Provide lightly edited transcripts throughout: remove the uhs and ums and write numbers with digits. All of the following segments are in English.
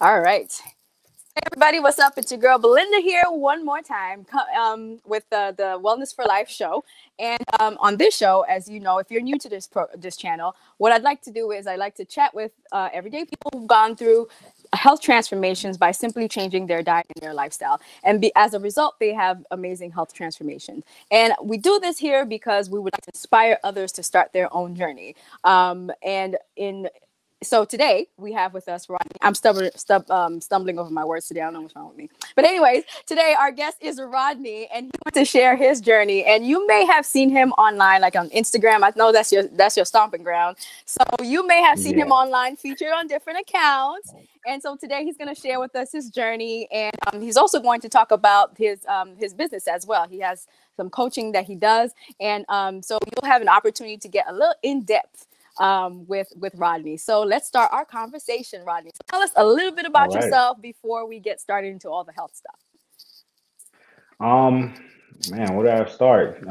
All right. Hey everybody, what's up? It's your girl Belinda here one more time with the Wellness for Life show. And on this show, as you know, if you're new to this channel, what I'd like to do is I like to chat with everyday people who've gone through health transformations by simply changing their diet and their lifestyle. And as a result, they have amazing health transformations. And we do this here because we would like to inspire others to start their own journey. So today we have with us Rodney. I'm stumbling over my words today. I don't know what's wrong with me. But anyways, today our guest is Rodney, and he wants to share his journey. And you may have seen him online, like on Instagram. I know that's your stomping ground. So you may have seen him online, featured on different accounts. And so today he's going to share with us his journey, and he's also going to talk about his business as well. He has some coaching that he does, and so you'll have an opportunity to get a little in depth with Rodney. So let's start our conversation, Rodney. So tell us a little bit about yourself before we get started into all the health stuff. Man, where do I start?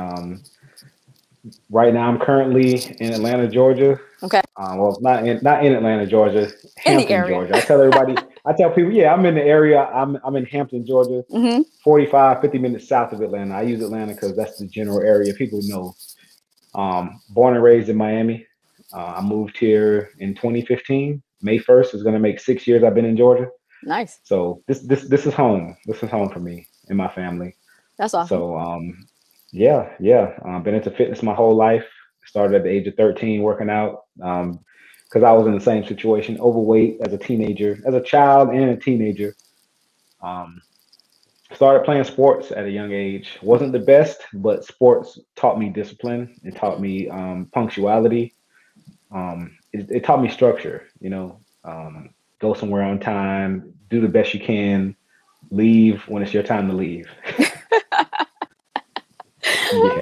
Right now I'm currently in Atlanta, Georgia. Okay. Well, not in Atlanta, Georgia, Hampton, Georgia. I tell people, yeah, I'm in the area. I'm in Hampton, Georgia, 50 minutes south of Atlanta. I use Atlanta because that's the general area people know. Born and raised in Miami. I moved here in 2015. May 1st is going to make 6 years I've been in Georgia. Nice. So this is home. This is home for me and my family. That's awesome. So yeah. Been into fitness my whole life. Started at the age of 13 working out because I was in the same situation, overweight as a teenager, as a child and a teenager. Started playing sports at a young age. Wasn't the best, but sports taught me discipline. It taught me punctuality. It taught me structure, go somewhere on time, do the best you can, leave when it's your time to leave. Yeah.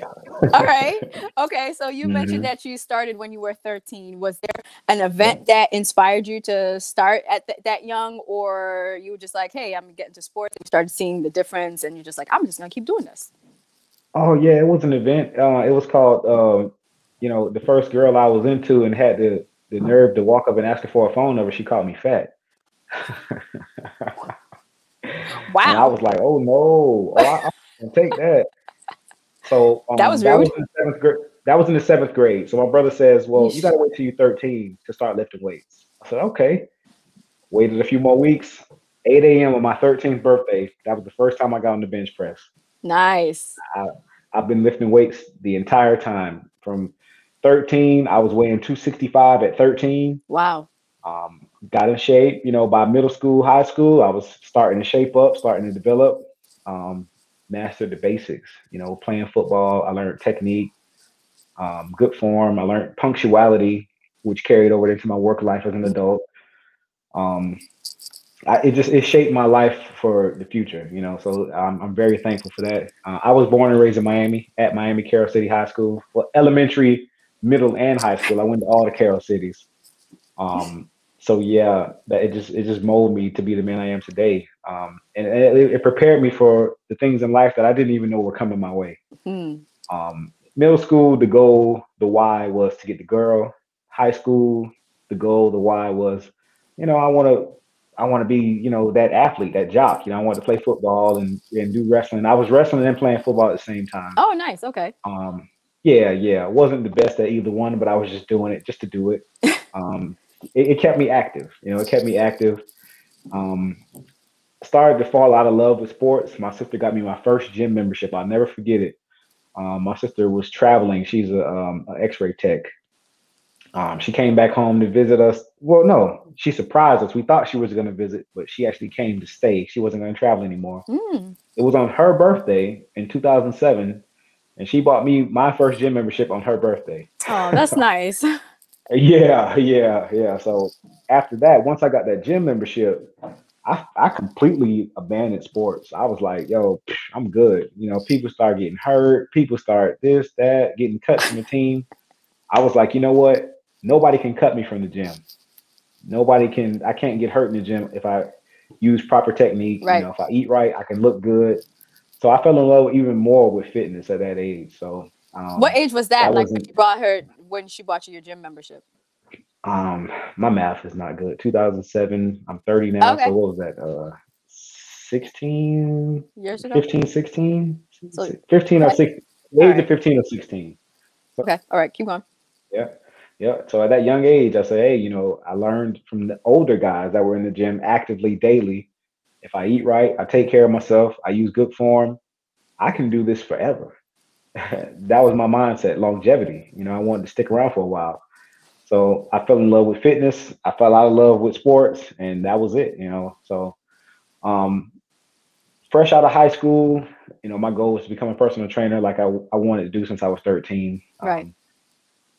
All right. Okay. So you mentioned that you started when you were 13. Was there an event that inspired you to start at that young, or you were just like, hey, I'm getting to sports, and you started seeing the difference and you're just like, I'm just going to keep doing this? Oh, yeah. It was an event. It was called, the first girl I was into and had the nerve to walk up and ask her for a phone number. She called me fat. Wow. And I was like, oh, no. I can take that. So that was rude. That was in the seventh grade. So my brother says, well, you got to wait till you're 13 to start lifting weights. I said, okay. Waited a few more weeks. 8 a.m. on my 13th birthday. That was the first time I got on the bench press. Nice. I've been lifting weights the entire time. From 13, I was weighing 265 at 13. Wow. Got in shape. By middle school, high school, I was starting to shape up, starting to develop. Mastered the basics, playing football. I learned technique, good form. I learned punctuality, which carried over into my work life as an adult. It shaped my life for the future, so I'm very thankful for that. I was born and raised in Miami at Miami Carroll City High School. Well, elementary, middle, and high school. I went to all the Carroll cities. So yeah, that it just molded me to be the man I am today. And it prepared me for the things in life that I didn't even know were coming my way. Middle school, the goal, the why was to get the girl. High school, the goal, the why was, I want to be, that athlete, that jock. I wanted to play football and do wrestling. I was wrestling and playing football at the same time. Oh, nice. Okay. Yeah. I wasn't the best at either one, but I was just doing it just to do it. It kept me active. It kept me active. Started to fall out of love with sports. My sister got me my first gym membership. I'll never forget it. My sister was traveling. She's a X-ray tech. She came back home to visit us. Well, no, she surprised us. We thought she was going to visit, but she actually came to stay. She wasn't going to travel anymore. It was on her birthday in 2007, and she bought me my first gym membership on her birthday. Oh, that's nice. Yeah. So after that, once I got that gym membership, I completely abandoned sports. I was like, yo, I'm good. People start getting hurt. People start this, that, getting cut from the team. I was like, you know what? Nobody can cut me from the gym. I can't get hurt in the gym if I use proper technique. Right. If I eat right, I can look good. So I fell in love even more with fitness at that age. So what age was that? Like when she bought you your gym membership? My math is not good. 2007. I'm 30 now. So Okay, what was that? 16, years ago. 15, 16, So 15 or okay, 16, all age of right, 15 or 16. So okay, all right. Keep going. yeah, yeah. So at that young age, I say, hey, I learned from the older guys that were in the gym actively daily. If I eat right, I take care of myself, I use good form, I can do this forever. That was my mindset, longevity. I wanted to stick around for a while. So I fell in love with fitness. I fell out of love with sports, and that was it. So um, fresh out of high school, my goal was to become a personal trainer, like I wanted to do since I was 13. Right.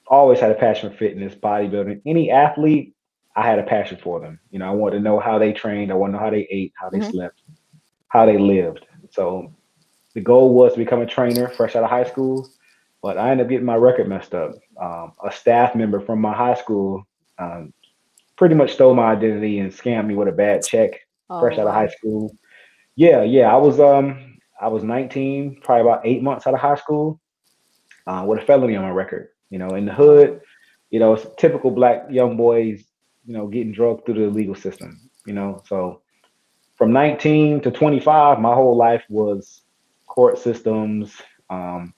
Always had a passion for fitness, bodybuilding. Any athlete, I had a passion for them. I wanted to know how they trained. I wanted to know how they ate, how they Hmm. slept, how they lived. So the goal was to become a trainer fresh out of high school, but I ended up getting my record messed up. A staff member from my high school um, pretty much stole my identity and scammed me with a bad check Oh fresh out of high wow. school. Yeah, yeah, I was 19, probably about 8 months out of high school, with a felony on my record. In the Oh. hood, it's typical black young boys, getting drugged through the legal system. So from 19 to 25, my whole life was court systems. Um,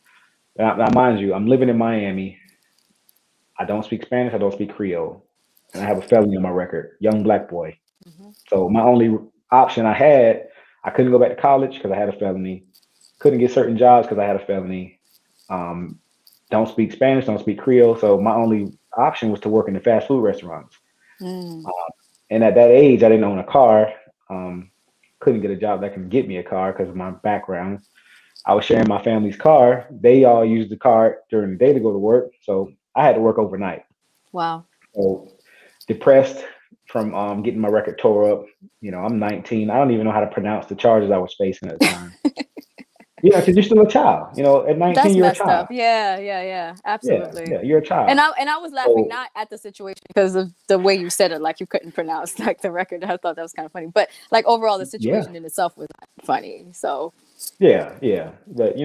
now, mind you, I'm living in Miami. I don't speak Spanish. I don't speak Creole, and I have a felony on my record. Young black boy. Hmm. So my only option I had, I couldn't go back to college because I had a felony. Couldn't get certain jobs because I had a felony. Um, don't speak Spanish. Don't speak Creole. So my only option was to work in the fast food restaurants. Mm. And at that age, I didn't own a car. Um, couldn't get a job that can get me a car because of my background. I was sharing my family's car. They all used the car during the day to go to work, so I had to work overnight. Wow. So depressed from getting my record tore up. I'm 19. I don't even know how to pronounce the charges I was facing at the time. Yeah, because you're still a child. At 19, That's you're a messed child. up. Yeah, yeah, yeah. Yeah, Absolutely. yeah, you're a And child. I was laughing So not at the situation because of the way you said it, like you couldn't pronounce like the record. I thought that was kind of funny, but like overall, the yeah, situation in itself was funny. So yeah, yeah. But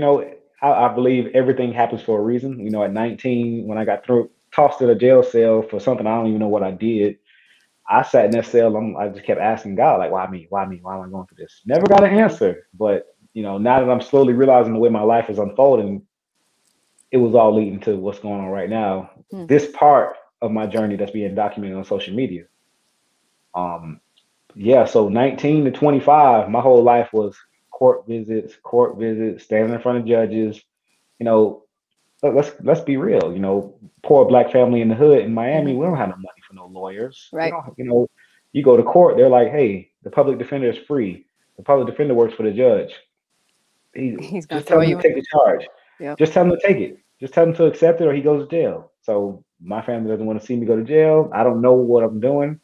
I believe everything happens for a reason. At 19, when I got tossed to the jail cell for something I don't even know what I did, I sat in that cell. I just kept asking God, like, why me? Why me? Why am I going through this? Never got an mhm. answer. But now that I'm slowly realizing the way my life is unfolding, it was all leading to what's going on right now. Hmm. This part of my journey that's being documented on social media. Um, yeah. So 19 to 25, my whole life was court visits, standing in front of judges. You know, let's be real. Poor black family in the hood in Miami, Hmm. we don't have no money for no lawyers. We Right. don't. You go to court, they're like, hey, the public defender is free. The public defender works for the judge. He's gonna Just tell throw him you to in. take the charge. Yep. Just tell him to take it. Just tell him to accept it, or he goes to jail. So my family doesn't want to see me go to jail. I don't know what I'm doing.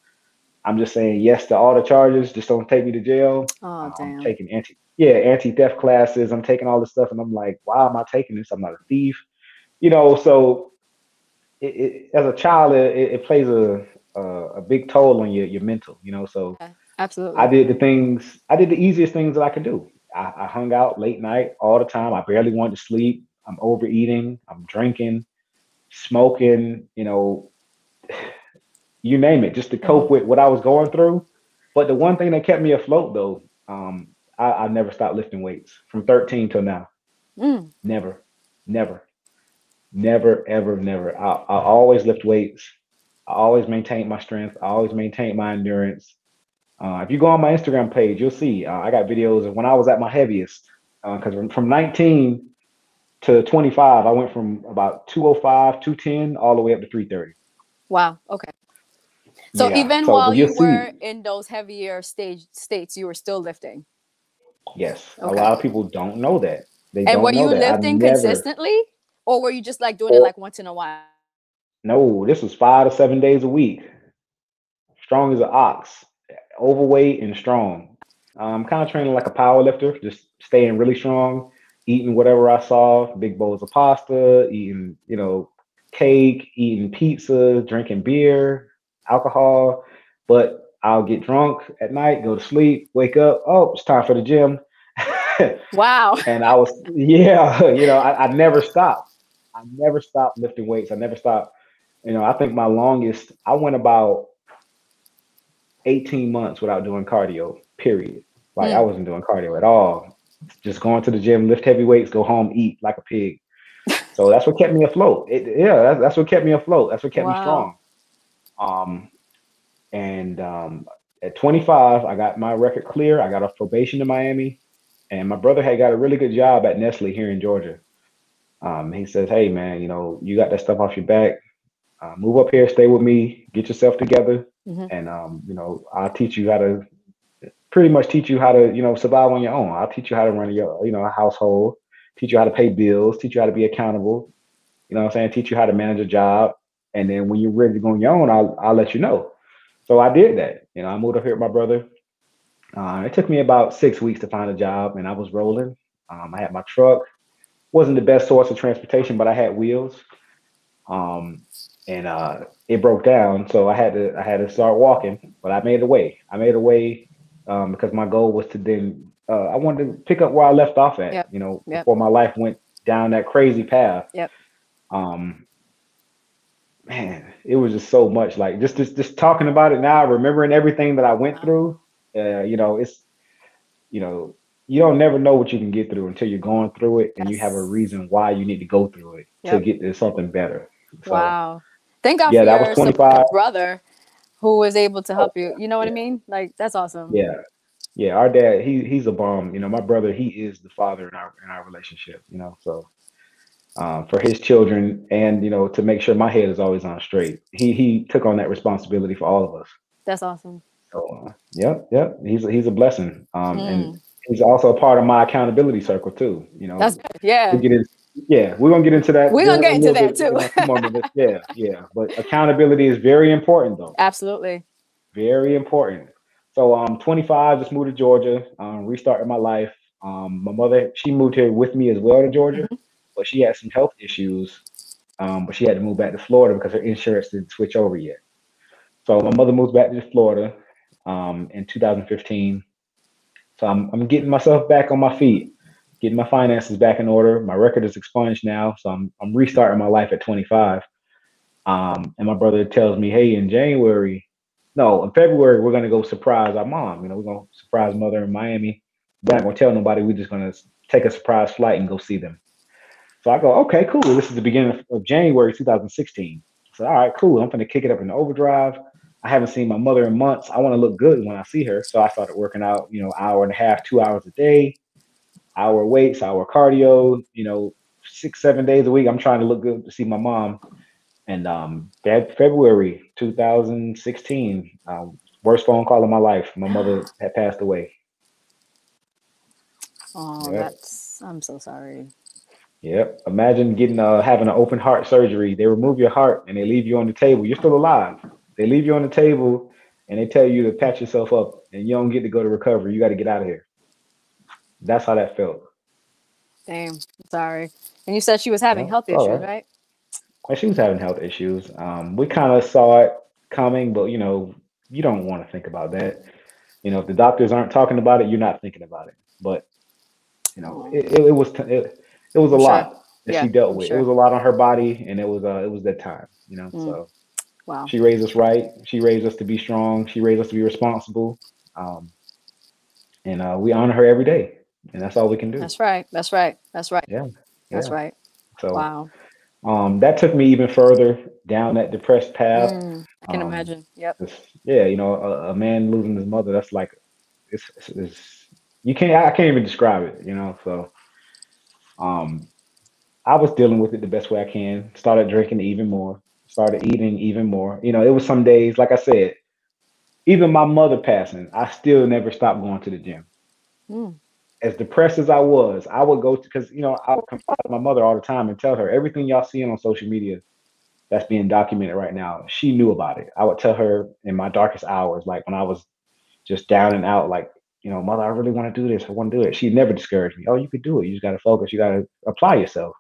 I'm just saying yes to all the charges. Just don't take me to jail. Oh I'm damn. taking anti theft classes. I'm taking all this stuff, and I'm like, why am I taking this? I'm not a thief. So as a child, it plays a big toll on your mental. So Yeah, absolutely. I did the easiest things that I could do. I hung out late night all the time. I barely wanted to sleep. I'm overeating. I'm drinking, smoking. You name it, just to Hmm. cope with what I was going through. But the one thing that kept me afloat, though, I never stopped lifting weights from 13 till now. Mm. Never, never, never, ever, never. I always lift weights. I always maintain my strength. I always maintain my endurance. If you go on my Instagram page, you'll see I got videos of when I was at my heaviest. Because from 19 to 25, I went from about 205, 210, all the way up to 330. Wow. Okay. So Yeah. even So, while but you'll you see, were in those heavier stage states, you were still lifting. yes, a Okay. lot of people don't know that. They And were don't know you that. I've lifting never, consistently, or were you just like doing it or like once in a while? no, this was 5 to 7 days a week, strong as an ox, overweight and strong. I'm kind of training like a power lifter, just staying really strong, eating whatever I saw, big bowls of pasta, eating, cake, eating pizza, drinking beer, alcohol. But I'll get drunk at night, go to sleep, wake up. Oh, it's time for the gym. Wow. And I was, yeah, I never stopped. I never stopped lifting weights. I never stopped. I think my longest, I went about 18 months without doing cardio, period. Like I Mm. wasn't doing cardio at all. Just going to the gym, lift heavy weights, go home, eat like a pig. So that's what kept me afloat. That's what kept me afloat. That's what kept me Wow. strong. Um, and at 25, I got my record clear. I got off probation in Miami, and my brother had got a really good job at Nestle here in Georgia. He says, "Hey man, you got that stuff off your back. Move up here, stay with me, get yourself together, Hmm. and I'll teach you how to pretty much teach you how to survive on your own. I'll teach you how to run your a household, teach you how to pay bills, teach you how to be accountable. You know what I'm saying? Teach you how to manage a job, and then when you're ready to go on your own, I'll let you know." So I did that. I moved up here with my brother. It took me about 6 weeks to find a job, and I was rolling. I had my truck. Wasn't the best source of transportation, but I had wheels. Um, and it broke down, so I had to start walking. But I made a way. I made a way because my goal was to then I wanted to pick up where I left off at. Yep. Yep. Before my life went down that crazy path. Yep. Um, Man, it was just so much. Like just talking about it now, remembering everything that I went Wow. through. It's you know you don't never know what you can get through until you're going through it, and you have a Yes. reason why you need to go through it to Yep. get to something better. So Wow. Thank God yeah, for that was your 25. supportive brother who was able to Oh help you. You know what I yeah, mean? Like that's awesome. yeah, yeah. Our dad, he's a bomb. My brother, he is the father in our relationship. So for his children, and to make sure my head is always on straight, he took on that responsibility for all of us. That's awesome. So yep, yep. He's a blessing. And Mm. he's also a part of my accountability circle too. That's good. Yeah. We get in. Yeah, we're gonna get into that We're in gonna a get into little bit that too. in a few more minutes. Yeah, yeah. But accountability is very important though. Absolutely. Very important. So 25, just moved to Georgia, restarted my life. My mother, she moved here with me as well to Georgia, Hmm. but she had some health issues. But she had to move back to Florida because her insurance didn't switch over yet. So my mother moved back to Florida in 2015. So I'm getting myself back on my feet, getting my finances back in order. My record is expunged now, so I'm restarting my life at 25. And my brother tells me, "Hey, in January, no, in February, we're gonna go surprise our mom. We're gonna surprise mother in Miami. We're not gonna tell nobody. We're just gonna take a surprise flight and go see them." So I go, "Okay, cool. This is the beginning of January 2016." So all right, cool. I'm gonna kick it up in overdrive. I haven't seen my mother in months. I want to look good when I see her. So I started working out, hour and a half, 2 hours a day, hour weights, hour cardio, 6, 7 days a week. I'm trying to look good to see my mom. And that February 2016, worst phone call of my life. My mother had passed away. Oh, Yep. that's. I'm so sorry. Yep. Imagine getting having an open heart surgery. They remove your heart and they leave you on the table. You're still alive. They leave you on the table and they tell you to patch yourself up and you don't get to go to recovery. You got to get out of here. That's how that felt. Damn. Sorry. And you said she was having Yeah, health it's all issues, right. right? And she was having health issues. We kind of saw it coming, but you don't want to think about that. If the doctors aren't talking about it, you're not thinking about it. But Oh, it was a I'm sure. lot that Yeah, she dealt I'm with. It sure. was a lot on her body, and it was that time. Mm, So wow. she raised us right. She raised us to be strong. She raised us to be responsible. Um, and we honor her every day, and that's all we can do. That's right. That's right. That's right. Yeah, That's yeah. right. So Wow. that took me even further down that depressed path. I can Um, imagine. Yep. yeah, a man losing his mother, that's like it's you can't I can't even describe it. So um, I was dealing with it the best way I can. Started drinking even more. Started eating even more. It was some days, like I said, even my mother passing, I still never stopped going to the gym. Mm, As depressed as I was, I would go to because I would confide in my mother all the time and tell her everything y'all seeing on social media that's being documented right now. She knew about it. I would tell her in my darkest hours, like when I was just down and out, like, mother, I really want to do this. I want to do it. She never discouraged me. Oh, you could do it. You just got to focus. You got to apply yourself,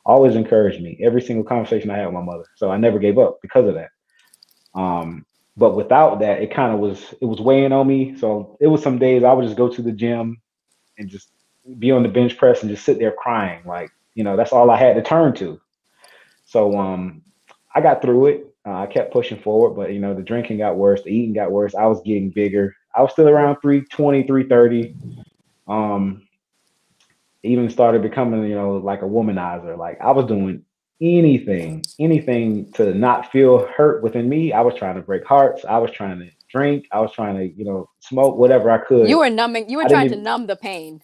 always encouraged me every single conversation I had with my mother. So I never gave up because of that. Um, but without that, it was weighing on me. So it was some days I would just go to the gym and just be on the bench press and just sit there crying. Like, that's all I had to turn to. So I got through it. I kept pushing forward, but the drinking got worse, the eating got worse. I was getting bigger. I was still around 320, 330. Um, Even started becoming, like a womanizer. Like I was doing anything to not feel hurt within me. I was trying to break hearts. I was trying to drink. I was trying to, smoke whatever I You could. were numbing. You were I didn't trying to even numb the pain.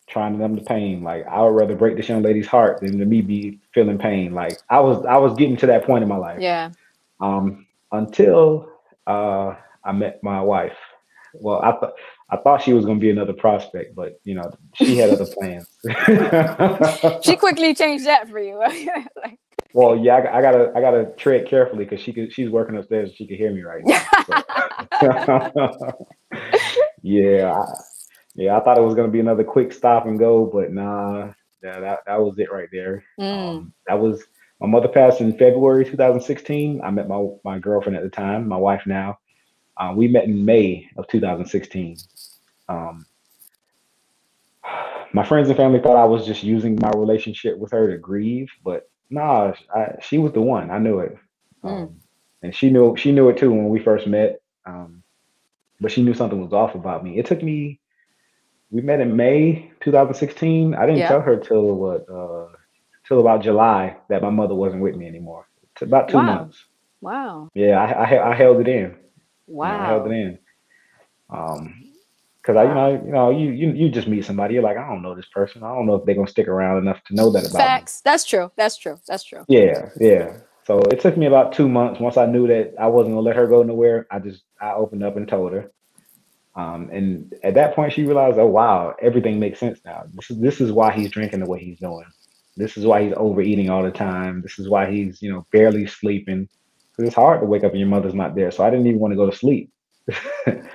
trying to numb the pain. Like I would rather break this young lady's heart than to me be feeling pain. Like I was getting to that point in my life. Yeah. Until I met my wife. Well, I thought she was going to be another prospect, but she had other plans. She quickly changed that for you. Like, Well, yeah, I gotta tread carefully because she's working upstairs and she can hear me right now. So yeah, yeah, I thought it was gonna be another quick stop and go, but nah, yeah, that was it right there. mm, That was my mother passed in February 2016. I met my girlfriend at the time, my wife now. We met in May of 2016. Um, my friends and family thought I was just using my relationship with her to grieve, but nah, she was the one. I knew it, mm. and she knew it too when we first met. But she knew something was off about me. It took me. We met in May 2016. I didn't Yeah. tell her till about July that my mother wasn't with me anymore. It's about two Wow. months. Wow. Yeah, I held it in. I held it Wow. in. Um, because I, Wow. you just meet somebody. You're like, I don't know this person. I don't know if they're gonna stick around enough to know that about me. Facts. That's true. That's true. That's true. Yeah, yeah. So it took me about 2 months. Once I knew that I wasn't gonna let her go nowhere, I opened up and told her. And at that point, she realized, oh wow, everything makes sense now. This is why he's drinking the way he's doing. This is why he's overeating all the time. This is why he's barely sleeping. Because it's hard to wake up and your mother's not there. So I didn't even want to go to sleep.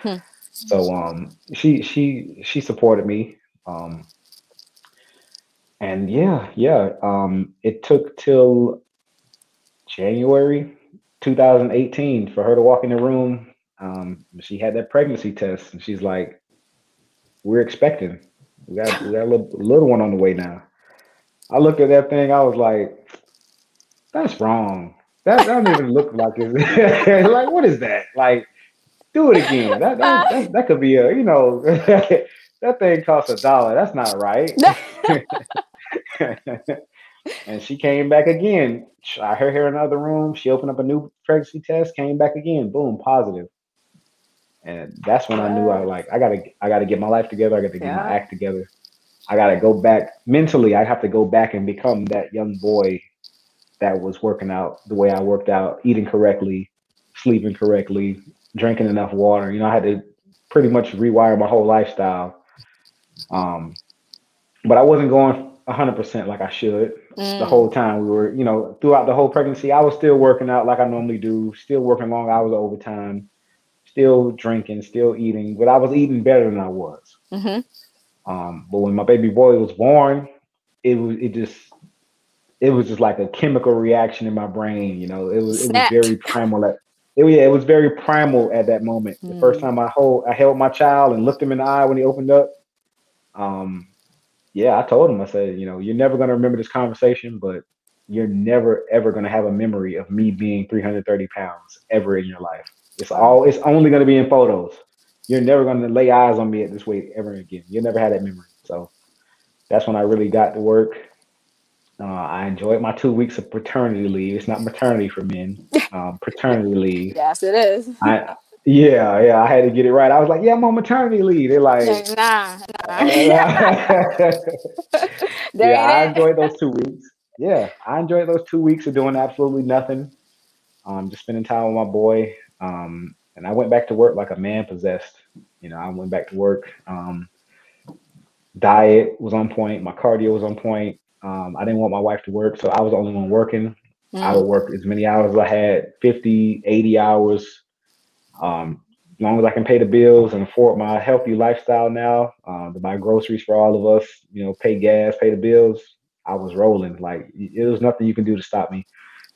Hmm. So she supported me. Um, and yeah. It took till January 2018 for her to walk in the room. She had that pregnancy test, and she's like, "We're expecting. We got a little one on the way now." I looked at that thing. I was like, "That's wrong. That doesn't even look like it. Like, what is that? Like, do it again. That could be a that thing costs $1. That's not right." And she came back again. I heard her in another room. She opened up a new pregnancy test, came back again, boom, positive. And that's when I knew What? I gotta get my life together. I got to get my Yeah. act together. I gotta go back mentally. I have to go back and become that young boy that was working out the way I worked out, eating correctly, sleeping correctly, drinking enough water. I had to pretty much rewire my whole lifestyle. Um, but I wasn't going 100% like I should. The Mm. whole time we were, throughout the whole pregnancy, I was still working out like I normally do, still working long hours of overtime, still drinking, still eating, but I was eating better than I was. Mm-hmm. But when my baby boy was born, it was just like a chemical reaction in my brain. It was Snapped. very primal. Yeah, it was very primal at that moment. The first Mm. time I held my child and looked him in the eye when he opened up. Um, Yeah, I told him, I said, you're never going to remember this conversation, but you're never, ever going to have a memory of me being 330 pounds ever in your life. Wow. It's only going to be in photos. You're never going to lay eyes on me at this weight ever again. You'll never have that memory. So that's when I really got to work. I enjoyed my 2 weeks of paternity leave. It's not maternity for men, paternity leave. Yes, it is. I, yeah, I had to get it right. I was like, yeah, I'm on maternity leave. They're like, Like, nah, nah. uh, There yeah, ain't I it. enjoyed those 2 weeks. Yeah, I enjoyed those 2 weeks of doing absolutely nothing. Just spending time with my boy. And I went back to work like a man possessed. I went back to work. Diet was on point. My cardio was on point. I didn't want my wife to work, so I was the only one working. I would Mm. work as many hours as I had, 50, 80 hours. As long as I can pay the bills and afford my healthy lifestyle now, to buy groceries for all of us, pay gas, pay the bills, I was rolling. Like it was nothing you can do to stop me.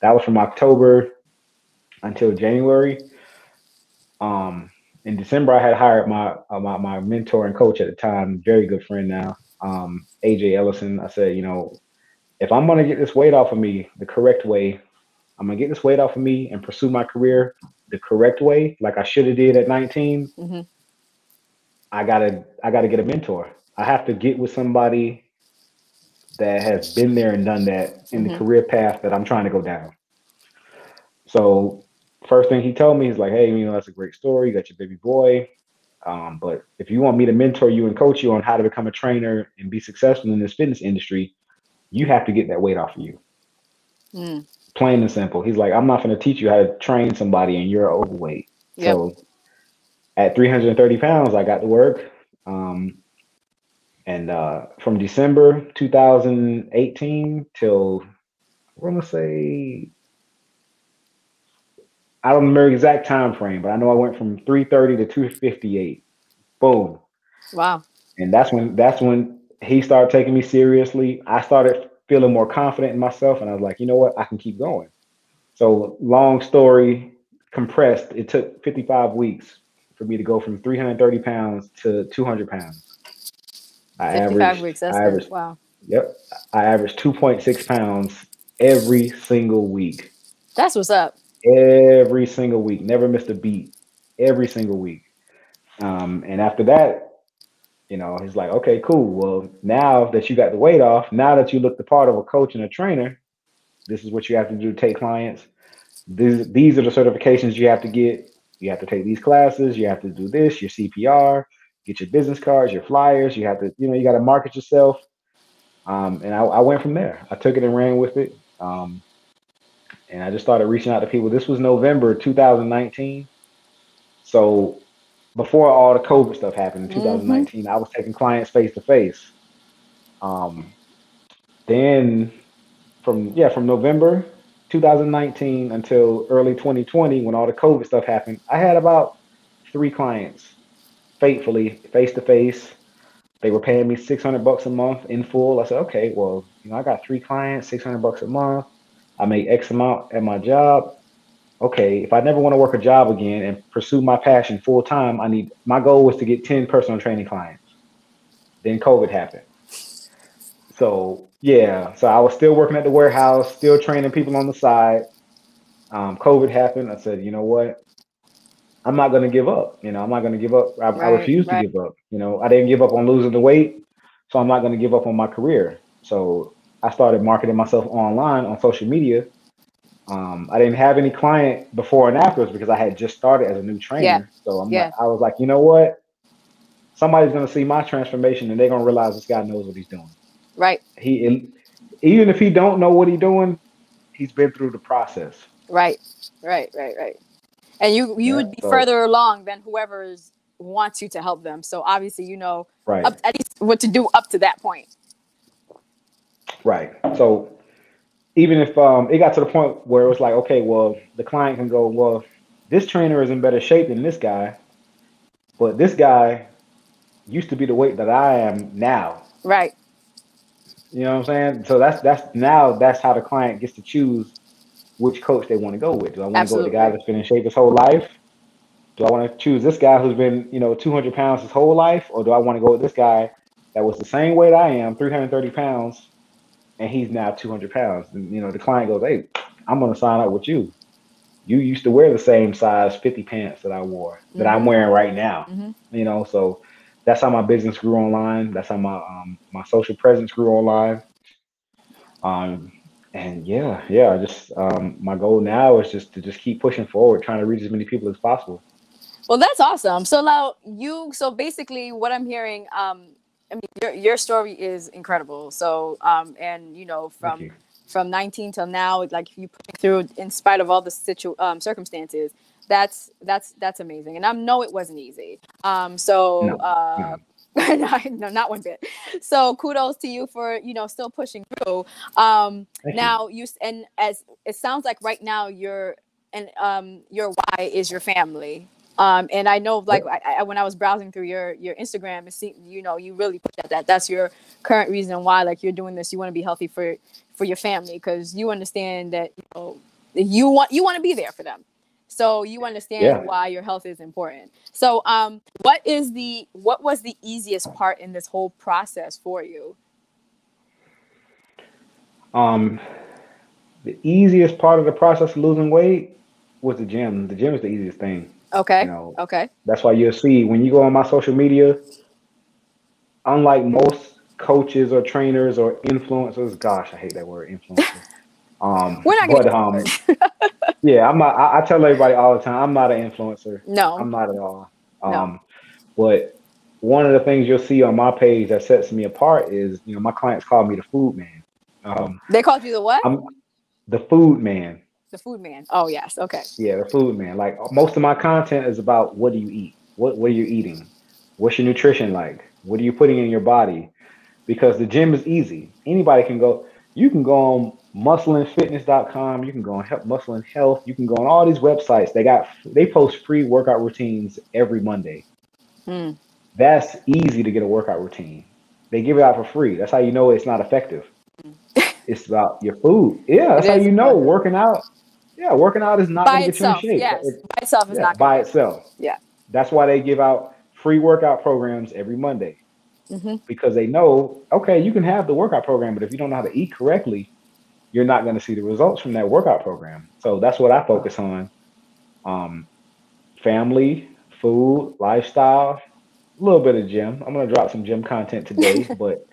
That was from October until January. Um, in December, I had hired my mentor and coach at the time, very good friend now, AJ Ellison. I said, if I'm gonna get this weight off of me the correct way, I'm gonna get this weight off of me and pursue my career the correct way, like I should have did at 19. Mm-hmm. I gotta get a mentor. I have to get with somebody that has been there and done that in the Mm-hmm. career path that I'm trying to go down. So first thing he told me is like, hey, that's a great story. You got your baby boy. But if you want me to mentor you and coach you on how to become a trainer and be successful in this fitness industry, you have to get that weight off of you. Mm. Plain and simple. He's like, I'm not going to teach you how to train somebody and you're overweight. Yep. So at 330 pounds, I got to work. Um, and from December 2018 till, we're going to say, I don't remember the exact time frame, but I know I went from 330 to 258. Boom. Wow. And that's when he started taking me seriously. I started feeling more confident in myself, and I was like, you know what, I can keep going. So long story compressed, it took 55 weeks for me to go from 330 pounds to 200 pounds. I 55 averaged, weeks. That's I good. averaged, Wow. yep, I averaged 2.6 pounds every single week. That's what's up. Every single week, never missed a beat. Every single week. And after that, he's like, okay, cool. Well, now that you got the weight off, now that you look the part of a coach and a trainer, this is what you have to do to take clients. These are the certifications you have to get. You have to take these classes. You have to do this, your CPR, get your business cards, your flyers. You have to, you got to market yourself. And I went from there. I took it and ran with it. And I just started reaching out to people. This was November 2019. So before all the COVID stuff happened in Mm-hmm. 2019, I was taking clients face to face. Um, Then from November 2019 until early 2020, when all the COVID stuff happened, I had about three clients faithfully face to face. They were paying me $600 a month in full. I said, okay, well, I got three clients, $600 a month. I make X amount at my job. Okay, if I never want to work a job again and pursue my passion full time, my goal was to get 10 personal training clients. Then COVID happened. So yeah, so I was still working at the warehouse, still training people on the side. COVID happened. I said, you know what? I'm not going to give up. I'm not going to give up. I Right. refuse to Right. give up. I didn't give up on losing the weight, so I'm not going to give up on my career. So I started marketing myself online on social media. I didn't have any client before and afterwards because I had just started as a new Yeah. trainer. So Yeah. I was like, you know what? Somebody's going to see my transformation and they're going to realize this guy knows what he's doing. Right. Even if he don't know what he's doing, he's been through the process. Right. Right. Right. Right. And you Yeah. would be So further along than whoever wants you to help them. So obviously, right, at least what to do up to that point. right. So even if it got to the point where it was like, okay, well, the client can go, well, this trainer is in better shape than this guy, but this guy used to be the weight that I am now. Right. You know what I'm saying? So that's how the client gets to choose which coach they want to go with. Do I want to go with the guy Absolutely. that's been in shape his whole life? Do I want to choose this guy who's been, 200 pounds his whole life? Or do I want to go with this guy that was the same weight I am, 330 pounds, and he's now 200 pounds? And, the client goes, hey, I'm going to sign up with you. You used to wear the same size 50 pants that I wore, that I'm Mm-hmm. wearing right now. Mm-hmm. So that's how my business grew online. That's how my social presence grew online. Um, and yeah, just my goal now is just to just keep pushing forward, trying to reach as many people as possible. Well, that's awesome. So now so basically what I'm hearing, I mean, your story is incredible. So, and Thank you. from 19 till now, like you pushing through in spite of all the circumstances, that's amazing. And I know it wasn't easy. So, No, no, no, not one bit. So kudos to you for, still pushing through. thank you. Now and as it sounds like right now your why is your family. And I know, like, Yep. when I was browsing through your Instagram, it seemed, you really put that that's your current reason why, like, you're doing this. You want to be healthy for your family because you understand that you want to be there for them. So you understand Yeah. why your health is important. So, what was the easiest part in this whole process for you? Um, The easiest part of the process of losing weight was the gym. The gym is the easiest thing. You Okay. know, Okay. that's why you'll see when you go on my social media, unlike most coaches or trainers or influencers, gosh, I hate that word influencer. We're not gonna But use the word. yeah, I'm not. I tell everybody all the time, I'm not an influencer. No. I'm not at all. No. But one of the things you'll see on my page that sets me apart is, my clients call me the food man. Um, They called you the what? I'm the food man. The food man. Oh yes. Okay. Yeah, the food man. Like most of my content is about what do you eat? What are you eating? What's your nutrition like? What are you putting in your body? Because the gym is easy. Anybody can go. You can go on muscleandfitness.com. You can go on Muscle and Health. You can go on all these websites. They post free workout routines every Monday. Hmm. That's easy to get a workout routine. They give it out for free. That's how you know it's not effective. It's about your food. Yeah, It that's how is you know effective. working out. Yeah, working out is not By going to get you in itself, shape. yes. By itself is Yeah, not gonna by get you. itself. Yeah. That's why they give out free workout programs every Monday, Hmm. because they know, okay, you can have the workout program, but if you don't know how to eat correctly, you're not going to see the results from that workout program. So that's what I focus on. Um, Family, food, lifestyle, a little bit of gym. I'm going to drop some gym content today, but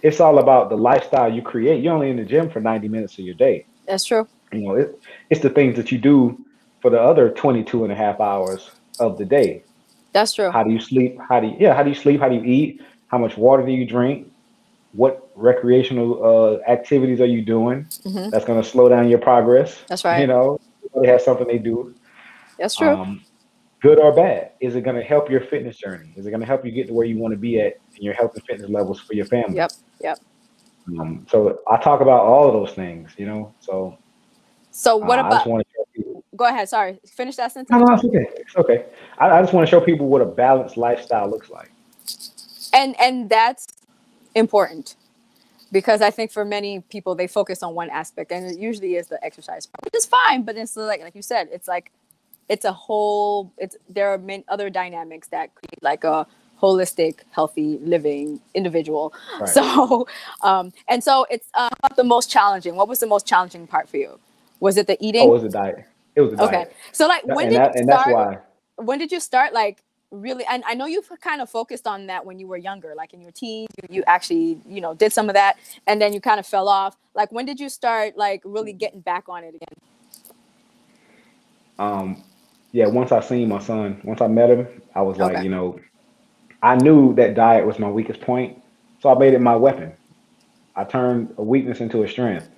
it's all about the lifestyle you create. You're only in the gym for 90 minutes of your day. That's true. It's the things that you do for the other 22 and a half hours of the day. That's true. How do you sleep? How do you sleep? How do you eat? How much water do you drink? What recreational activities are you doing Hmm. that's going to slow down your progress? That's right. Everybody has something they do. That's true. Um, Good or bad? Is it going to help your fitness journey? Is it going to help you get to where you want to be at in your health and fitness levels for your family? Yep. Yep. So I talk about all of those things, So So what I just about? want to show people. Go ahead. Sorry. Finish that No, sentence. no, it's okay. It's okay. I just want to show people what a balanced lifestyle looks like. And that's important because I think for many people they focus on one aspect, and it usually is the exercise part, which is fine. But it's like you said, it's like it's a whole. It's there are many other dynamics that create like a holistic, healthy living individual. Right. So, and so it's about the most challenging. What was the most challenging part for you? Was it the Oh, eating? it was a diet. It was a Okay. diet. So like when And did that you and that's start? why. When did you start like really, and I know you've kind of focused on that when you were younger, like in your teens, you actually, did some of that and then you kind of fell off. Like when did you start like really getting back on it again? Um, yeah, once I met him, I was like, Okay. I knew that diet was my weakest point, so I made it my weapon. I turned a weakness into a strength.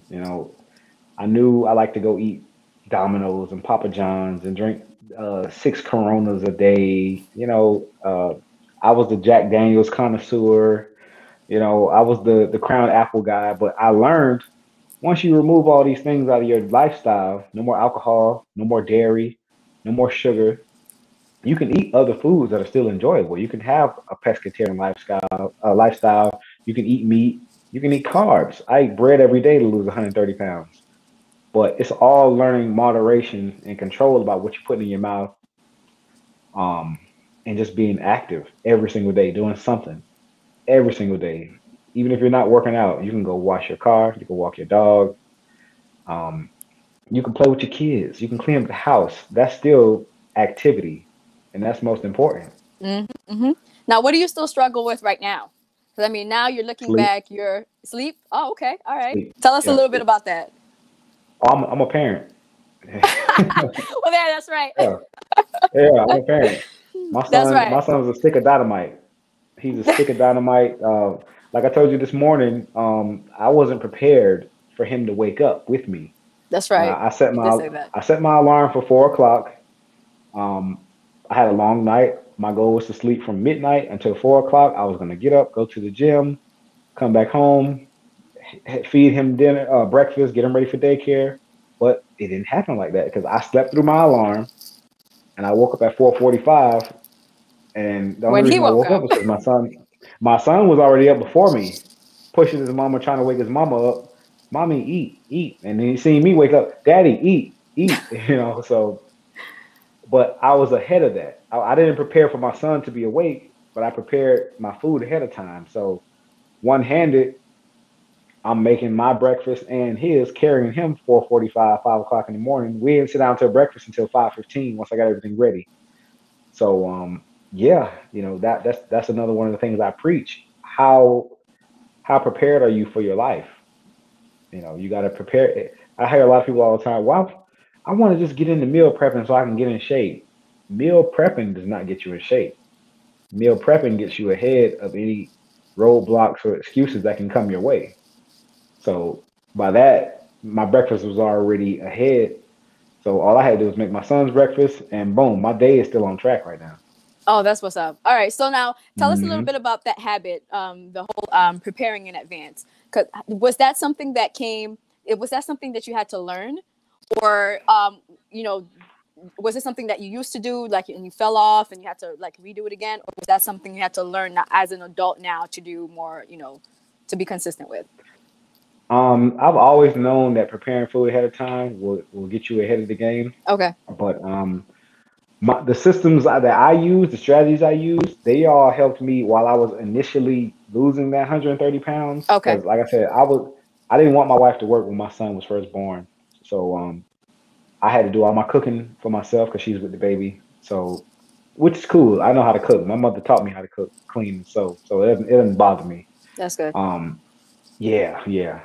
I knew I like to go eat Domino's and Papa John's and drink 6 Coronas a day. I was the Jack Daniels connoisseur. I was the Crown Apple guy. But I learned once you remove all these things out of your lifestyle, no more alcohol, no more dairy, no more sugar, you can eat other foods that are still enjoyable. You can have a pescatarian lifestyle. You can eat meat. You can eat carbs. I eat bread every day to lose 130 pounds. But it's all learning moderation and control about what you put in your mouth, um, and just being active every single day, doing something every single day. Even if you're not working out, you can go wash your car. You can walk your dog. Um, you can play with your kids. You can clean up the house. That's still activity, and that's most important. Mm-hmm. Now, what do you still struggle with right now? Because I mean, now you're looking Sleep, back, you're sleep. Oh, okay. All right. sleep. Tell us a Yeah, little bit sleep. about that. Oh, I'm a parent. Well, there, that's right. Yeah, yeah, I'm a parent. That's My right. son's a stick of dynamite. He's a stick of dynamite. Like I told you this morning, I wasn't prepared for him to wake up with me. That's And right. You did say that. I set my alarm for 4 o'clock. Um, I had a long night. My goal was to sleep from midnight until 4 o'clock. I was gonna get up, go to the gym, come back home, feed him dinner, breakfast, get him ready for daycare. But it didn't happen like that because I slept through my alarm and I woke up at 4:45. And the only When he reason I woke woke up up. was because my son was already up before me, pushing his mama, trying to wake his mama up. Mommy, eat, eat. And then he seen me wake up, Daddy, eat, eat. So, but I was ahead of that. I didn't prepare for my son to be awake, but I prepared my food ahead of time. So one handed, I'm making my breakfast and his, carrying him 4:45, 5 o'clock in the morning. We didn't sit down to breakfast until 5:15 once I got everything ready. So yeah, that's another one of the things I preach. How prepared are you for your life? You got to prepare it. I hear a lot of people all the time, well, I want to just get into meal prepping so I can get in shape. Meal prepping does not get you in shape. Meal prepping gets you ahead of any roadblocks or excuses that can come your way. So by that, my breakfast was already ahead. So all I had to do was make my son's breakfast, and boom, my day is still on track right now. Oh, that's what's up. All right. So now tell us a little Hmm. bit about that habit, the whole preparing in advance. 'Cause was that something that came, was that something that you had to learn? Or, you know, was it something that you used to do, like, and you fell off and you had to like redo it again? Or was that something you had to learn now, as an adult now, to do more, to be consistent with? I've always known that preparing food ahead of time will get you ahead of the game. Okay. But the systems that I use, the strategies I use, they all helped me while I was initially losing that 130 pounds. Okay. Because, like I said, I didn't want my wife to work when my son was first born, so I had to do all my cooking for myself because she's with the baby. So, which is cool. I know how to cook. My mother taught me how to cook, clean, and sew, so it doesn't bother me. That's good. Um, yeah, yeah.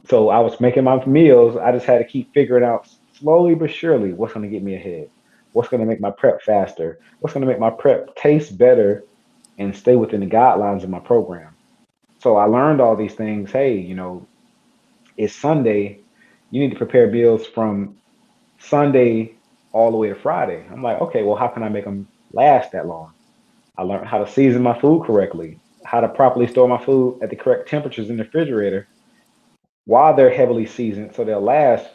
So I was making my meals. I just had to keep figuring out slowly but surely what's going to get me ahead, what's going to make my prep faster, what's going to make my prep taste better and stay within the guidelines of my program. So I learned all these things. Hey, it's Sunday. You need to prepare meals from Sunday all the way to Friday. I'm like, okay, well, how can I make them last that long? I learned how to season my food correctly, how to properly store my food at the correct temperatures in the refrigerator while they're heavily seasoned so they'll last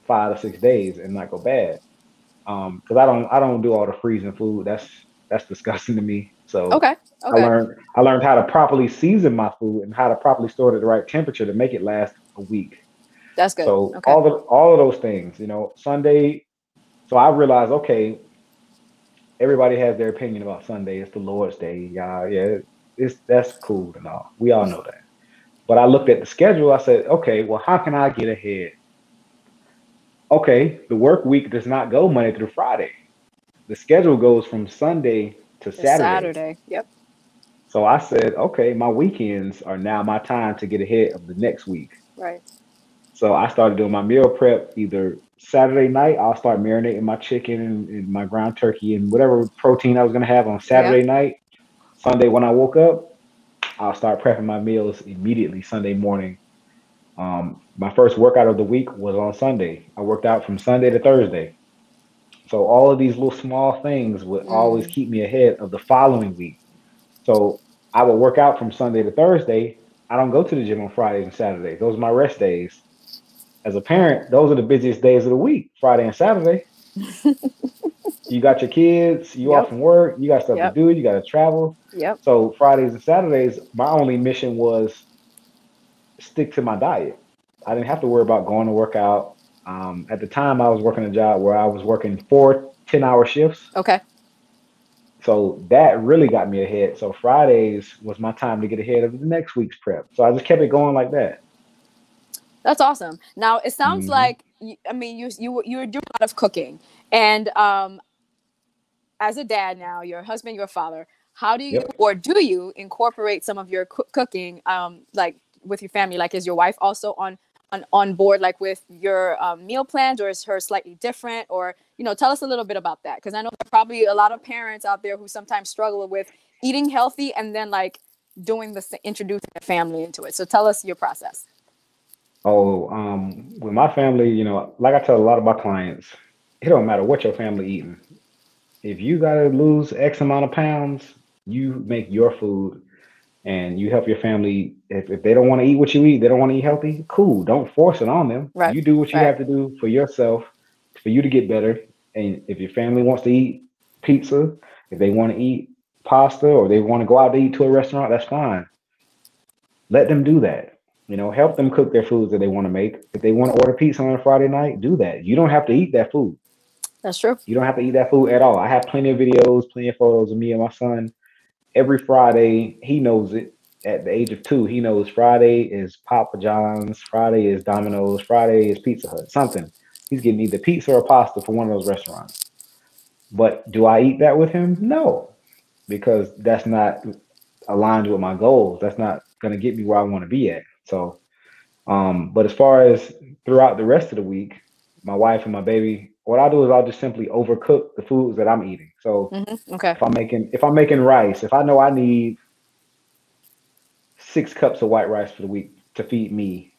5 to 6 days and not go bad. Because I don't do all the freezing food. That's disgusting to me. So Okay. I Okay. learned I learned how to properly season my food and how to properly store it at the right temperature to make it last a week. That's good. So Okay. all of those things, Sunday. So I realized, okay, everybody has their opinion about Sunday. It's the Lord's Day, yeah, yeah. That's cool and all. We all know that. But I looked at the schedule. I said, okay, well, how can I get ahead? Okay, the work week does not go Monday through Friday. The schedule goes from Sunday to It's Saturday. Saturday. Yep. So I said, okay, my weekends are now my time to get ahead of the next week. Right. So I started doing my meal prep either Saturday night. I'll start marinating my chicken and my ground turkey and whatever protein I was going to have on Yeah. Saturday night. Sunday, when I woke up, I'll start prepping my meals immediately Sunday morning. My first workout of the week was on Sunday. I worked out from Sunday to Thursday. So all of these little small things would always Mm. keep me ahead of the following week. So I would work out from Sunday to Thursday. I don't go to the gym on Fridays and Saturdays. Those are my rest days. As a parent, those are the busiest days of the week, Friday and Saturday. You got your kids, you off Yep. from work, you got stuff to Yep. do, you got to travel. Yep. So Fridays and Saturdays, my only mission was stick to my diet. I didn't have to worry about going to work out. At the time, I was working a job where I was working 4 10-hour shifts. Okay. So that really got me ahead. So Fridays was my time to get ahead of the next week's prep. So I just kept it going like that. That's awesome. Now it sounds Hmm. like I mean you were doing a lot of cooking, and as a dad now, your husband, your father. How do you, Yep. or do you incorporate some of your cooking, like with your family? Like, is your wife also on board, like with your meal plans, or is her slightly different? Or tell us a little bit about that, because I know there are probably a lot of parents out there who sometimes struggle with eating healthy and then like doing the introducing the family into it. So tell us your process. Oh, with my family, like I tell a lot of my clients, it don't matter what your family eating. If you gotta lose X amount of pounds, you make your food and you help your family. If they don't want to eat what you eat, they don't want to eat healthy, cool. Don't force it on them. Right. You do what you Right. have to do for yourself, for you to get better. And if your family wants to eat pizza, if they want to eat pasta or they want to go out to eat to a restaurant, that's fine. Let them do that. Help them cook their foods that they want to make. If they want to order pizza on a Friday night, do that. You don't have to eat that food. That's true. You don't have to eat that food at all. I have plenty of videos, plenty of photos of me and my son every Friday. He knows it. at the age of 2, he knows Friday is Papa John's, Friday is Domino's, Friday is Pizza Hut, something. He's getting either pizza or pasta from one of those restaurants. But do I eat that with him? No, because that's not aligned with my goals. That's not going to get me where I want to be at. So, but as far as throughout the rest of the week, my wife and my baby, what I'll do is I'll just simply overcook the foods that I'm eating. So Okay. if I'm making rice, if I know I need 6 cups of white rice for the week to feed me,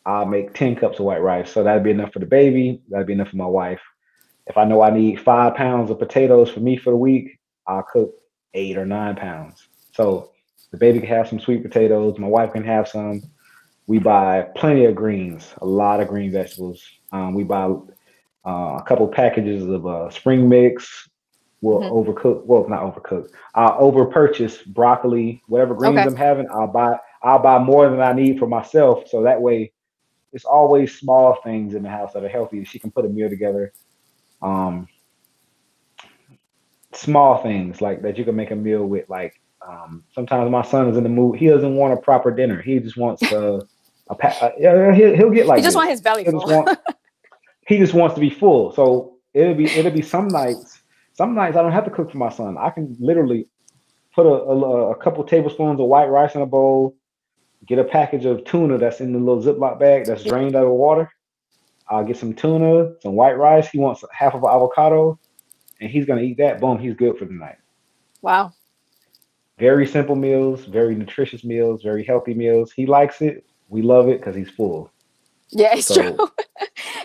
I'll make 10 cups of white rice. So that'd be enough for the baby. That'd be enough for my wife. If I know I need 5 pounds of potatoes for me for the week, I'll cook 8 or 9 pounds. So the baby can have some sweet potatoes. My wife can have some. We buy plenty of greens, a lot of green vegetables. We buy a couple packages of spring mix. We'll Hmm. overcook. Well, not overcook. I'll over purchase broccoli, whatever greens Okay. I'm having. I'll buy more than I need for myself. So that way, it's always small things in the house that are healthy. She can put a meal together. Um, Small things like that you can make a meal with. Like sometimes my son is in the mood. He doesn't want a proper dinner. He just wants yeah, he'll get He like just this. want his belly He'll just full. want he just wants to be full. So it'll be some nights. Some nights I don't have to cook for my son. I can literally put a couple tablespoons of white rice in a bowl. Get a package of tuna that's in the little Ziploc bag that's drained out of water. I'll get some tuna, some white rice. He wants half of an avocado, and he's gonna eat that. Boom, he's good for the night. Wow. Very simple meals, very nutritious meals, very healthy meals. He likes it. We love it because he's full. Yeah, it's true. So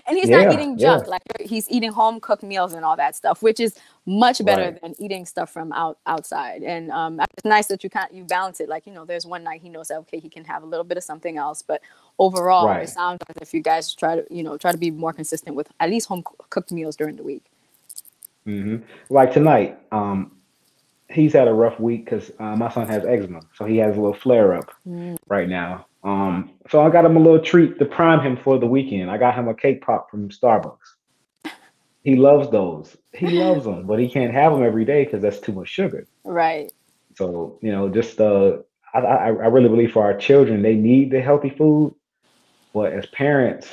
And he's not yeah, eating yeah, junk. Like he's eating home cooked meals and all that stuff, which is much better right, than eating stuff from outside. And it's nice that you balance it. Like, there's one night he knows that okay, he can have a little bit of something else, but overall, it right. sounds as if you guys try to be more consistent with at least home cooked meals during the week. hmm Like tonight, he's had a rough week because my son has eczema, so he has a little flare up Mm. right now. So I got him a little treat to prime him for the weekend. I got him a cake pop from Starbucks. He loves those. He loves them, but he can't have them every day because that's too much sugar. Right. So just I really believe for our children, they need the healthy food, but as parents,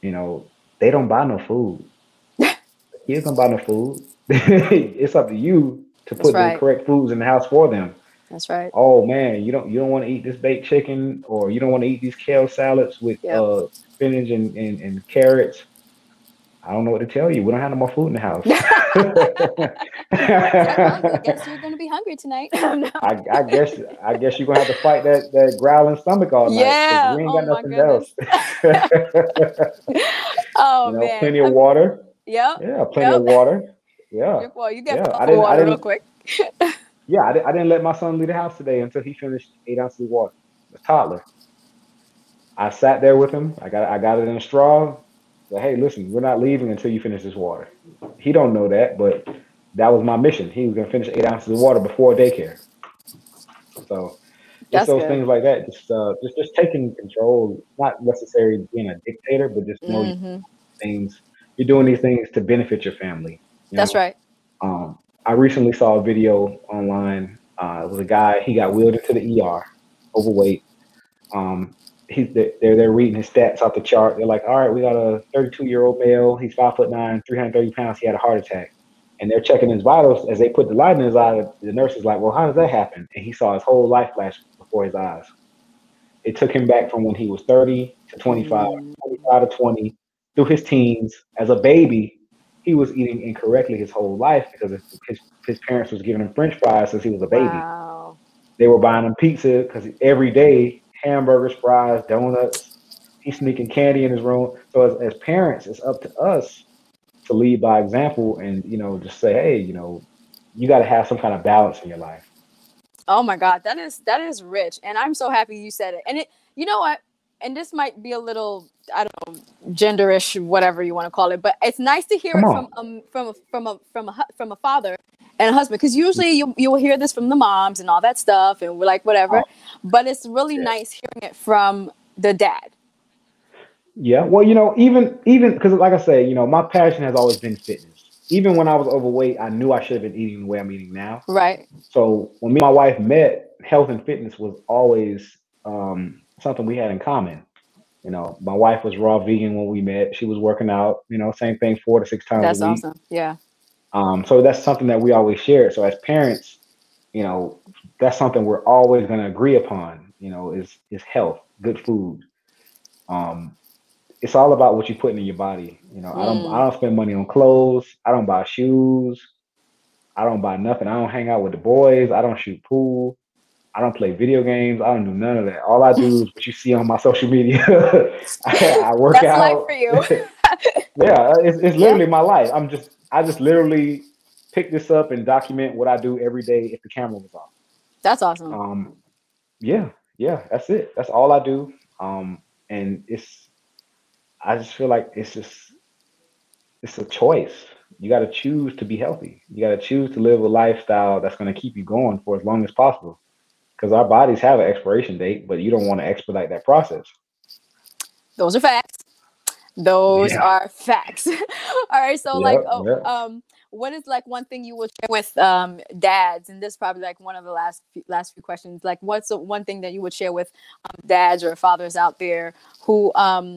you know, they don't buy no food. Kids don't buy no food. It's up to you to That's put the right. correct foods in the house for them. That's right. Oh man, you don't want to eat this baked chicken, or you don't want to eat these kale salads with Yep. spinach and carrots. I don't know what to tell you. We don't have no more food in the house. It's like, well, I guess you're gonna be hungry tonight. No. I guess you're gonna have to fight that growling stomach all night because Yeah. we ain't Oh got my nothing else. goodness. Oh man. Plenty of water. Yep. Yeah, plenty of Yep. water. Yeah, Well, you get yeah. full I of didn't. I water real didn't. quick. Yeah, I didn't let my son leave the house today until he finished 8 ounces of water. A toddler. I sat there with him. I got it in a straw. But hey, listen, we're not leaving until you finish this water. He don't know that, but that was my mission. He was gonna finish 8 ounces of water before daycare. So just That's those good. things like that. Just taking control. Not necessarily being a dictator, but just know Hmm. things. You're doing these things to benefit your family. You That's know. right. I recently saw a video online. It was a guy. He got wheeled into the ER, overweight. Um, they're reading his stats off the chart. They're like, all right, we got a 32-year-old male. He's 5'9", 330 pounds. He had a heart attack, and they're checking his vitals as they put the light in his eye. The nurse is like, well, how does that happen? And he saw his whole life flash before his eyes. It took him back from when he was 30 to 25, Mm. 25 to 20, through his teens. As a baby, he was eating incorrectly his whole life because his parents was giving him French fries since he was a baby. Wow. They were buying him pizza because every day, hamburgers, fries, donuts. He's sneaking candy in his room. So as parents, it's up to us to lead by example and just say, hey, you got to have some kind of balance in your life. Oh my God, that is rich, and I'm so happy you said it. And you know what? And this might be a little, I don't know, genderish, whatever you want to call it, but it's nice to hear Come it on, from a father and a husband, because usually you will hear this from the moms and all that stuff, and we're like whatever, oh, but it's really yeah. nice hearing it from the dad. Yeah, well, even because, like I say, my passion has always been fitness. Even when I was overweight, I knew I should have been eating the way I'm eating now. Right. So when me and my wife met, health and fitness was always something we had in common. You know, my wife was raw vegan when we met. She was working out, you know, same thing, 4 to 6 times a That's week. awesome. Yeah. So that's something that we always shared. So as parents, you know, that's something we're always going to agree upon, you know, is health, good food. Um, it's all about what you put in your body. You know, I Mm. don't spend money on clothes. I don't buy shoes. I don't buy nothing. I don't hang out with the boys. I don't shoot pool. I don't play video games. I don't do none of that. All I do is what you see on my social media. I work That's life out. for you. Yeah, it's Yeah. literally my life. I just literally pick this up and document what I do every day if the camera was off. That's awesome. Um, yeah, yeah, that's it. That's all I do. And I just feel like it's a choice. You got to choose to be healthy. You got to choose to live a lifestyle that's going to keep you going for as long as possible. Because our bodies have an expiration date, but you don't want to expedite that process. Those are facts. Those Yeah. are facts. All right. So like, Yep. Yep. what is like one thing you will share with dads? And this is probably like one of the last few questions. Like, what's the one thing that you would share with dads or fathers out there who are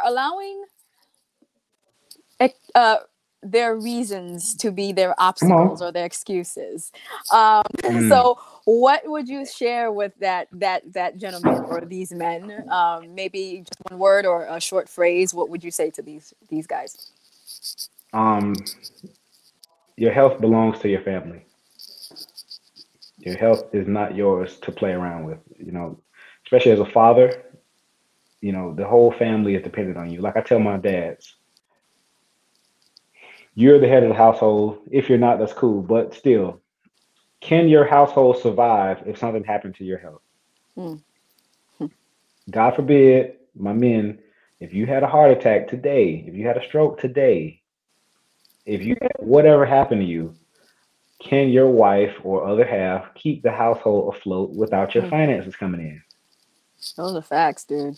allowing uh their reasons to be their Come obstacles on. or their excuses. Um, Mm. so what would you share with that gentleman or these men? Maybe just one word or a short phrase. What would you say to these guys? Um, your health belongs to your family. Your health is not yours to play around with. You know, especially as a father, you know, the whole family is dependent on you. Like I tell my dads, you're the head of the household. If you're not, that's cool. But still, can your household survive if something happened to your health? Mm, God forbid, my men, if you had a heart attack today, if you had a stroke today, if you had whatever happened to you, can your wife or other half keep the household afloat without your mm. finances coming in? Those are facts, dude.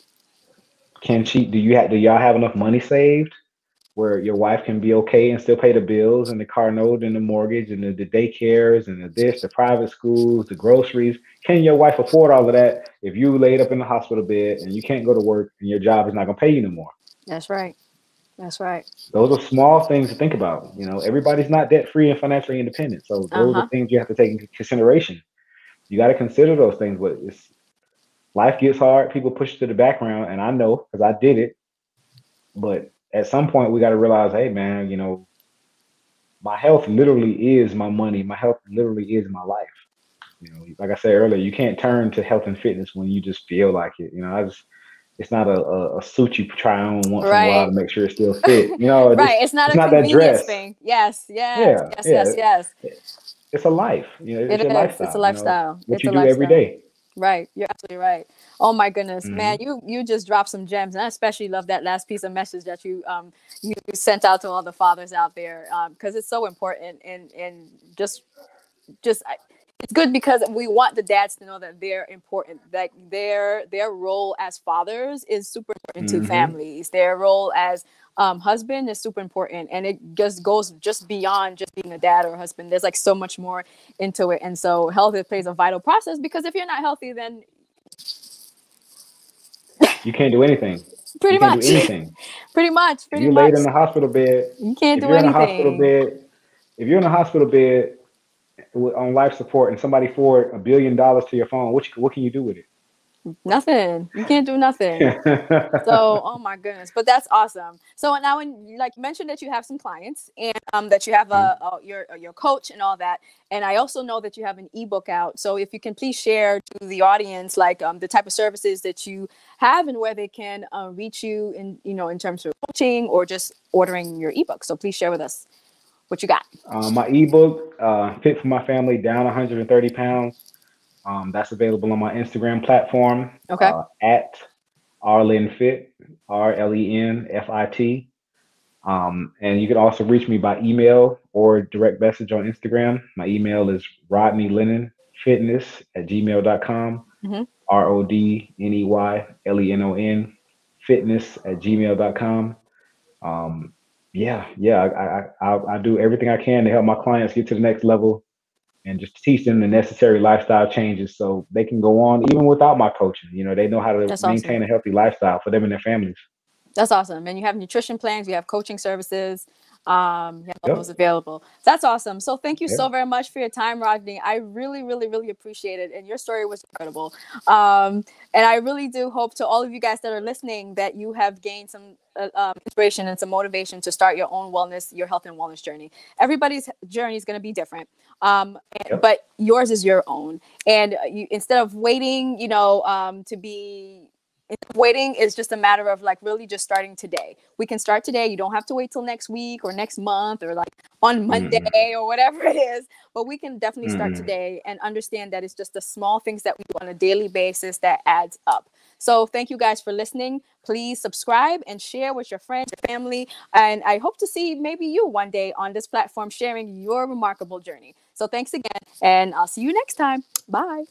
Can she? Do y'all have enough money saved where your wife can be okay and still pay the bills and the car note and the mortgage and the daycares and the private schools, the groceries? Can your wife afford all of that if you laid up in the hospital bed and you can't go to work and your job is not going to pay you no more? That's right. That's right. Those are small things to think about. You know, everybody's not debt free and financially independent. So Uh those are huh. things you have to take into consideration. You got to consider those things, but life gets hard. People push to the background, and I know because I did it. But at some point, we got to realize, hey, man, you know, my health literally is my money. My health literally is my life. You know, like I said earlier, you can't turn to health and fitness when you just feel like it. You know, it's not a suit you try on once in a while Right. to make sure it still fit. You know, Right. It's not it's a not that convenience dress. thing. Yes. Yes. Yeah, Yes. yeah. Yes. Yes. It's a life. You know, it's It your is. It's a lifestyle. You know, lifestyle. what It's you a do every lifestyle. day. Right. You're absolutely right. Oh my goodness, man, Hmm. you just dropped some gems, and I especially love that last piece of message that you sent out to all the fathers out there, because it's so important, and just it's good because we want the dads to know that they're important, that their role as fathers is super important to Hmm. families. Their role as husband is super important, and it just goes just beyond just being a dad or a husband. There's like so much more into it, and so health plays a vital process, because if you're not healthy, then You can't do anything. You pretty can't do much, anything. If pretty you laid much, in the hospital bed, you can't if do you're in a hospital anything. bed, if you're in a hospital bed on life support and somebody forward $1 billion to your phone, what can you do with Nothing. You can't do nothing. So, it? oh my goodness, but that's awesome. So now, when you like mentioned that you have some clients, and that you have Mhm. your coach and all that, and I also know that you have an ebook out. So if you can please share to the audience like the type of services that you have and where they can reach you in, in terms of coaching or just ordering your ebook. So please share with us what you got. My ebook, Fit for My Family, Down 130 Pounds. That's available on my Instagram platform Okay. at RlenFit, RlenFit. And you can also reach me by email or direct message on Instagram. My email is rodneylennonfitness@gmail.com, Mm-hmm. RODNEYLENON fitness@gmail.com. Um, yeah, I do everything I can to help my clients get to the next level. and just teach them the necessary lifestyle changes so they can go on even without my coaching. You know, they know how to That's awesome. maintain a healthy lifestyle for them and their families. That's awesome. And you have nutrition plans, you have coaching services, you have all those Yep. available. That's awesome. So thank you Yeah. so very much for your time, Rodney. I really, really, really appreciate it. And your story was incredible. And I really do hope to all of you guys that are listening that you have gained some inspiration and some motivation to start your own wellness, your health and wellness journey. Everybody's journey is going to be different. Yep. But yours is your own. And you, instead of waiting, to be waiting is just a matter of like really just starting today. We can start today. You don't have to wait till next week or next month or like on Monday Mm-mm. or whatever it is. But we can definitely start Mm-mm. today and understand that it's just the small things that we do on a daily basis that adds up. So thank you guys for listening. Please subscribe and share with your friends, your family. And I hope to see maybe you one day on this platform sharing your remarkable journey. So thanks again. And I'll see you next time. Bye.